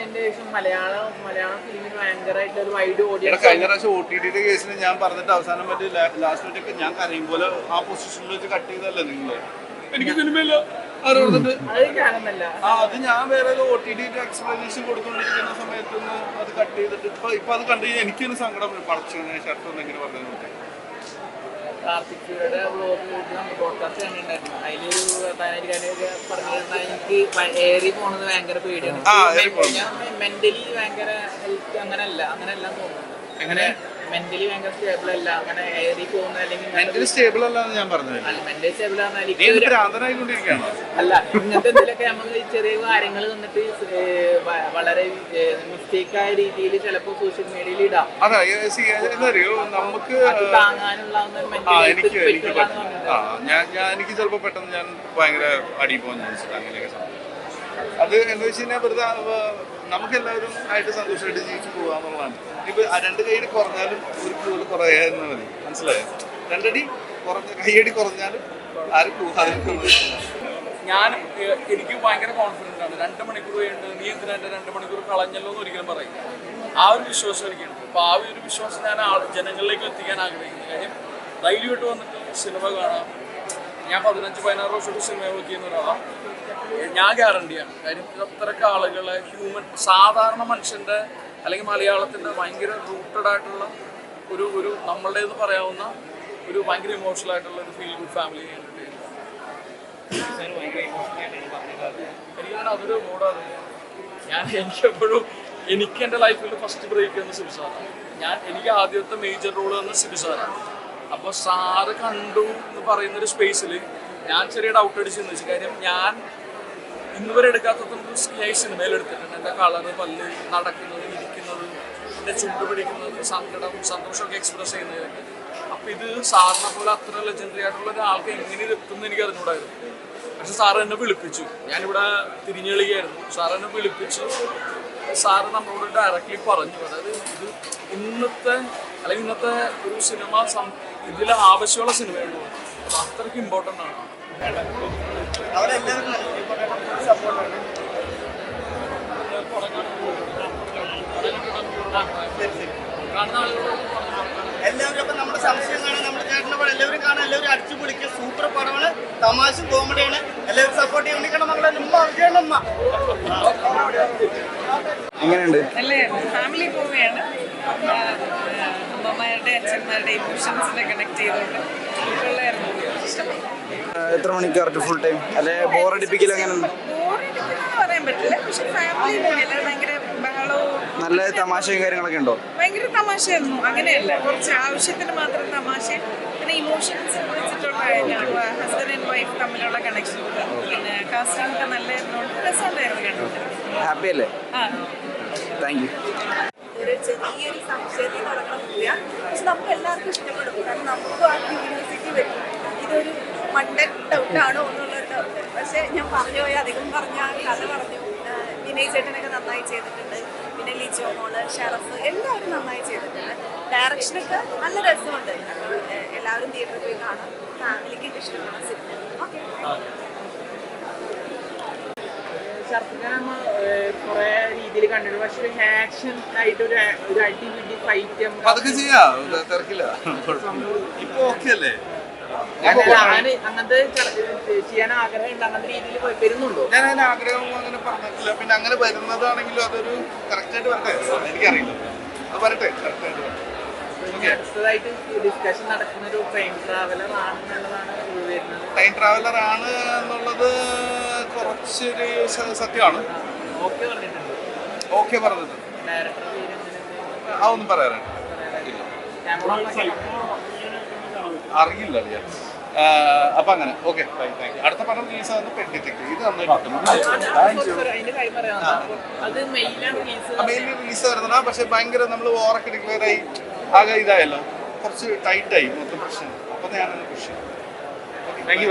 വന്നതിന്റെ ശേഷം മലയാളം ഫിലിമിന് ഭയങ്കരമായിട്ട് ഒരു വൈഡ് ഓഡിയൻസ്. കഴിഞ്ഞ പ്രാവശ്യം OTT കേസിന് ഞാൻ പറഞ്ഞിട്ട് അവസാനം മറ്റേ ലാസ്റ്റ് വെച്ചൊക്കെ ഞാൻ കരയും പോലെ ആ പൊസിഷനിൽ വെച്ച് കട്ട് ചെയ്തല്ലേ നിങ്ങൾ. എനിക്ക് സിനിമയില്ല അത് ഞാൻ വേറെ OTT എക്സ്പ്ലനേഷൻ കൊടുത്തോണ്ടിരിക്കുന്ന സമയത്തൊന്ന് അത് കട്ട് ചെയ്തിട്ട് ഇപ്പൊ അത് കണ്ടു കഴിഞ്ഞാൽ എനിക്കൊരു സങ്കടം പടച്ചോനെ ഷർട്ട് ഒന്ന് എങ്ങനെ പറഞ്ഞു. കാർത്തികയുടെ പോഡ്കാസ്റ്റ് കണ്ടിട്ടുണ്ടായിരുന്നു. അതിലൊരു പറഞ്ഞിരുന്ന എനിക്ക് ഏറി പോണത് ഭയങ്കര പേടിയാണ്. ഞാൻ മെന്റലി ഭയങ്കര ഹെൽത്ത് അങ്ങനെയല്ല തോന്നുന്നു. അങ്ങനെ മെന്റലി ഭയങ്കര സ്റ്റേബിൾ അല്ല, അങ്ങനെ ഏറി പോകുന്ന അല്ലെങ്കിൽ മെന്റലി സ്റ്റേബിൾ അല്ലാന്ന് ഞാൻ പറഞ്ഞത്. മെന്റലി സ്റ്റേബിൾ അല്ല ഇങ്ങനത്തെ എന്തെങ്കിലുമൊക്കെ നമുക്ക് ചെറിയ കാര്യങ്ങൾ വന്നിട്ട് വളരെ മിസ്റ്റേക്കായ രീതിയിൽ ചിലപ്പോൾ സോഷ്യൽ മീഡിയയിൽ ഇടാം. നമുക്ക് താങ്ങാനുള്ള എനിക്ക് ചിലപ്പോ പെട്ടെന്ന് ഞാൻ ഭയങ്കര അടി പോകുന്ന അങ്ങനെയൊക്കെ അത് എന്താ വെച്ച് കഴിഞ്ഞാൽ വെറുതെ നമുക്കെല്ലാവരും ആയിട്ട് സന്തോഷമായിട്ട് ജീവിച്ചു പോകുക എന്നുള്ളതാണ്. ഇപ്പൊ 2 കൈയടി കുറഞ്ഞാലും ഒരു കൂടുതൽ കുറയാന്ന് മതി, മനസ്സിലായോ? 2 അടി കൈയടി കുറഞ്ഞാലും ആരും എനിക്ക് ഭയങ്കര കോൺഫിഡൻ്റ് ആണ്. 2 മണിക്കൂർ കഴിഞ്ഞിട്ട് നീ എന്തിനാ 2 മണിക്കൂർ കളഞ്ഞല്ലോ എന്ന് ഒരിക്കലും പറയും. ആ ഒരു വിശ്വാസം എനിക്കുണ്ട്. അപ്പോൾ ആ ഒരു വിശ്വാസം ഞാൻ ജനങ്ങളിലേക്ക് എത്തിക്കാൻ ആഗ്രഹിക്കുന്നു. കാര്യം ധൈര്യമായിട്ട് വന്നിട്ട് സിനിമ കാണാം. ഞാൻ 15-16 വർഷമായിട്ട് സിനിമ വർക്ക് ചെയ്യുന്ന ഒരാളാണ്. ഞാൻ ഗ്യാരണ്ടിയാണ്. കാര്യം അത്രയ്ക്ക് ആളുകളെ സാധാരണ മനുഷ്യൻ്റെ അല്ലെങ്കിൽ മലയാളത്തിൻ്റെ ഭയങ്കര റൂട്ടഡ് ആയിട്ടുള്ള ഒരു നമ്മളുടേന്ന് പറയാവുന്ന ഒരു ഭയങ്കര ഇമോഷണൽ ആയിട്ടുള്ള ഒരു ഫീൽ ഗുഡ് ഫാമിലി കണ്ടിട്ട് എനിക്കങ്ങനെ അതൊരു മൂടാണ്. എനിക്കെപ്പോഴും എൻ്റെ ലൈഫിൽ ഫസ്റ്റ് ബ്രേക്ക് എന്ന് സിബി സാറാണ്. എനിക്ക് ആദ്യത്തെ മേജർ റോള് തന്ന സിബി സാറാണ്. അപ്പോൾ സാറ് കണ്ടു എന്ന് പറയുന്നൊരു സ്പേസിൽ ഞാൻ ചെറിയ ഡൗട്ട് അടിച്ചെന്ന് വെച്ചു. കാര്യം ഞാൻ ഇന്നുവരെ എടുക്കാത്തതൊന്നും ഈ സിനിമയിൽ എടുത്തിട്ടുണ്ട്. എൻ്റെ കളറ്, പല്ല്, നടക്കുന്നത്, ഇരിക്കുന്നത്, എൻ്റെ ചുണ്ട് പിടിക്കുന്നത്, സന്തോഷമൊക്കെ എക്സ്പ്രസ് ചെയ്യുന്നതൊക്കെ. അപ്പോൾ ഇത് സാറിനെ പോലെ അത്ര ലെജൻഡറി ആയിട്ടുള്ള ഒരാൾക്ക് എങ്ങനെ ഇത് എത്തുമെന്ന് എനിക്ക് അറിഞ്ഞുകൂടായിരുന്നു. പക്ഷെ സാറ് എന്നെ വിളിപ്പിച്ചു. ഞാനിവിടെ തിരിഞ്ഞു കളിക്കുകയായിരുന്നു. സാർ എന്നെ വിളിപ്പിച്ചു. സാറ് നമ്മളോട് ഡയറക്റ്റ്ലി പറഞ്ഞു, അതായത് ഇത് ഇന്നത്തെ ഒരു സിനിമ ഇതിൽ ആവശ്യമുള്ള സിനിമയുള്ളൂ. അത്രയ്ക്ക് ഇമ്പോർട്ടൻ്റ് ആണ്. എല്ലാവരും അപ്പം നമ്മുടെ സംശയം കാണാൻ നമ്മുടെ ചേട്ടൻ്റെ പടം എല്ലാവരും കാണാൻ, എല്ലാവരും അടിച്ചു പൊളിക്കുക. സൂപ്പർ പടമാണ്, തമാശ കോമഡിയാണ്. എല്ലാവരും സപ്പോർട്ട് ചെയ്യണം. മക്കളെ എങ്ങനെയുണ്ട്? അല്ലേ, ഫാമിലി മൂവിയാണ്. അമ്മമാരുടെ അച്ഛന്മാരുടെ ഇമോഷൻസിനെ കണക്ട് ചെയ്തുകൊണ്ട് ഇഷ്ടപ്പെട്ടു. എത്ര മണിക്കാർക്ക് ഫുൾ ടൈം അല്ലെ ബോറടിപ്പിക്കൽ? അങ്ങനെ പറയാൻ പറ്റില്ല. പക്ഷെ ഫാമിലി മൂവിയല്ല, ഭയങ്കര ബഹളവും നല്ല തമാശയും കാര്യങ്ങളൊക്കെ ഉണ്ടോ? ഭയങ്കര തമാശയായിരുന്നു. അങ്ങനെയല്ല, കുറച്ച് ആവശ്യത്തിന് മാത്രം തമാശ. പിന്നെ ഇമോഷൻസ് വെച്ചിട്ടുള്ള ഹസ്ബൻഡ് ആൻഡ് വൈഫ് തമ്മിലുള്ള കണക്ഷൻ, പിന്നെ കാസ്റ്റിംഗ് ഒക്കെ നല്ലായിരുന്നോണ്ട് രസമുണ്ടായിരുന്നു കണ്ടിട്ട്. ഹാപ്പി അല്ലേ? Thank you. ഒരു ചെറിയൊരു സംശയത്തിൽ തുടങ്ങുന്ന മൂവിയാണ്. പക്ഷെ നമുക്ക് എല്ലാവർക്കും ഇഷ്ടപ്പെടും. കാരണം നമുക്കും ആ ക്യൂരിയോസിറ്റി വരും, ഇതൊരു മണ്ടൻ ഡൗട്ടാണോ എന്നുള്ളൊരു ഡൗട്ട്. പക്ഷേ ഞാൻ പറഞ്ഞു പോയി അധികം പറഞ്ഞാൽ കഥ പറഞ്ഞു. വിനയ് ചേട്ടനൊക്കെ നന്നായി ചെയ്തിട്ടുണ്ട്. പിന്നെ ലിജോ മോള്, ഷറഫ് എല്ലാവരും നന്നായി ചെയ്തിട്ടുണ്ട്. ഡയറക്ഷനൊക്കെ നല്ല രസമുണ്ട്. എല്ലാവരും തിയേറ്ററിൽ പോയി കാണാം. ഫാമിലിക്ക് ഇഷ്ടപ്പെടുന്ന സിനിമ. ഓക്കെ, കുറെ രീതിയിൽ കണ്ടിട്ടുണ്ട്. പക്ഷെ ആക്ഷൻ ആയിട്ട് ഒരു അടിപിടി ഫൈറ്റ് അതൊക്കെ ചെയ്യാം, തിരക്കില്ല. ഇപ്പൊ ഓക്കെ അല്ലേ? അങ്ങനത്തെ ചെയ്യാൻ ആഗ്രഹമുണ്ട്. അങ്ങനത്തെ രീതിയിൽ വരുന്നുണ്ടോ? ഞാൻ അതിന് ആഗ്രഹം അങ്ങനെ പറഞ്ഞിട്ടില്ല. പിന്നെ അങ്ങനെ വരുന്നതാണെങ്കിലും അതൊരു കറക്റ്റായിട്ട് വരട്ടെ. എനിക്കറിയില്ല, അത് വരട്ടെ, കറക്റ്റായിട്ട് വരട്ടെ. അടുത്തതായിട്ട് ഡിസ്കഷൻ നടക്കുന്ന ഒരു ട്രെയിൻ ട്രാവലർ ആണെന്നുള്ളതാണ് വരുന്നത്. ട്രെയിൻ ട്രാവലർ ആണ് എന്നുള്ളത് കുറച്ചൊരു സത്യമാണ്. ഓക്കെ പറഞ്ഞിട്ടുണ്ട്. ഓക്കെ പറഞ്ഞിട്ടുണ്ട്. ഡയറക്ടർ അതൊന്നും പറയാനാണ് അറിയില്ല. അപ്പൊ അങ്ങനെ ഓക്കെ, താങ്ക് യു. അടുത്ത പടം റിലീസ് ആകുന്ന പെട്ടിത്തേക്ക് ഇത് നന്നായിട്ട് മെയിൻലി റിലീസ് വരുന്നതാണ്. പക്ഷെ ഭയങ്കര നമ്മൾ ഓറൊക്കെ ഡിക്ലെയർ ആയി ആകെ ഇതായല്ലോ, കുറച്ച് ടൈറ്റായി മൊത്തം പ്രശ്നം. അപ്പൊ ഞാനൊന്ന് പ്രശ്നം. Thank you.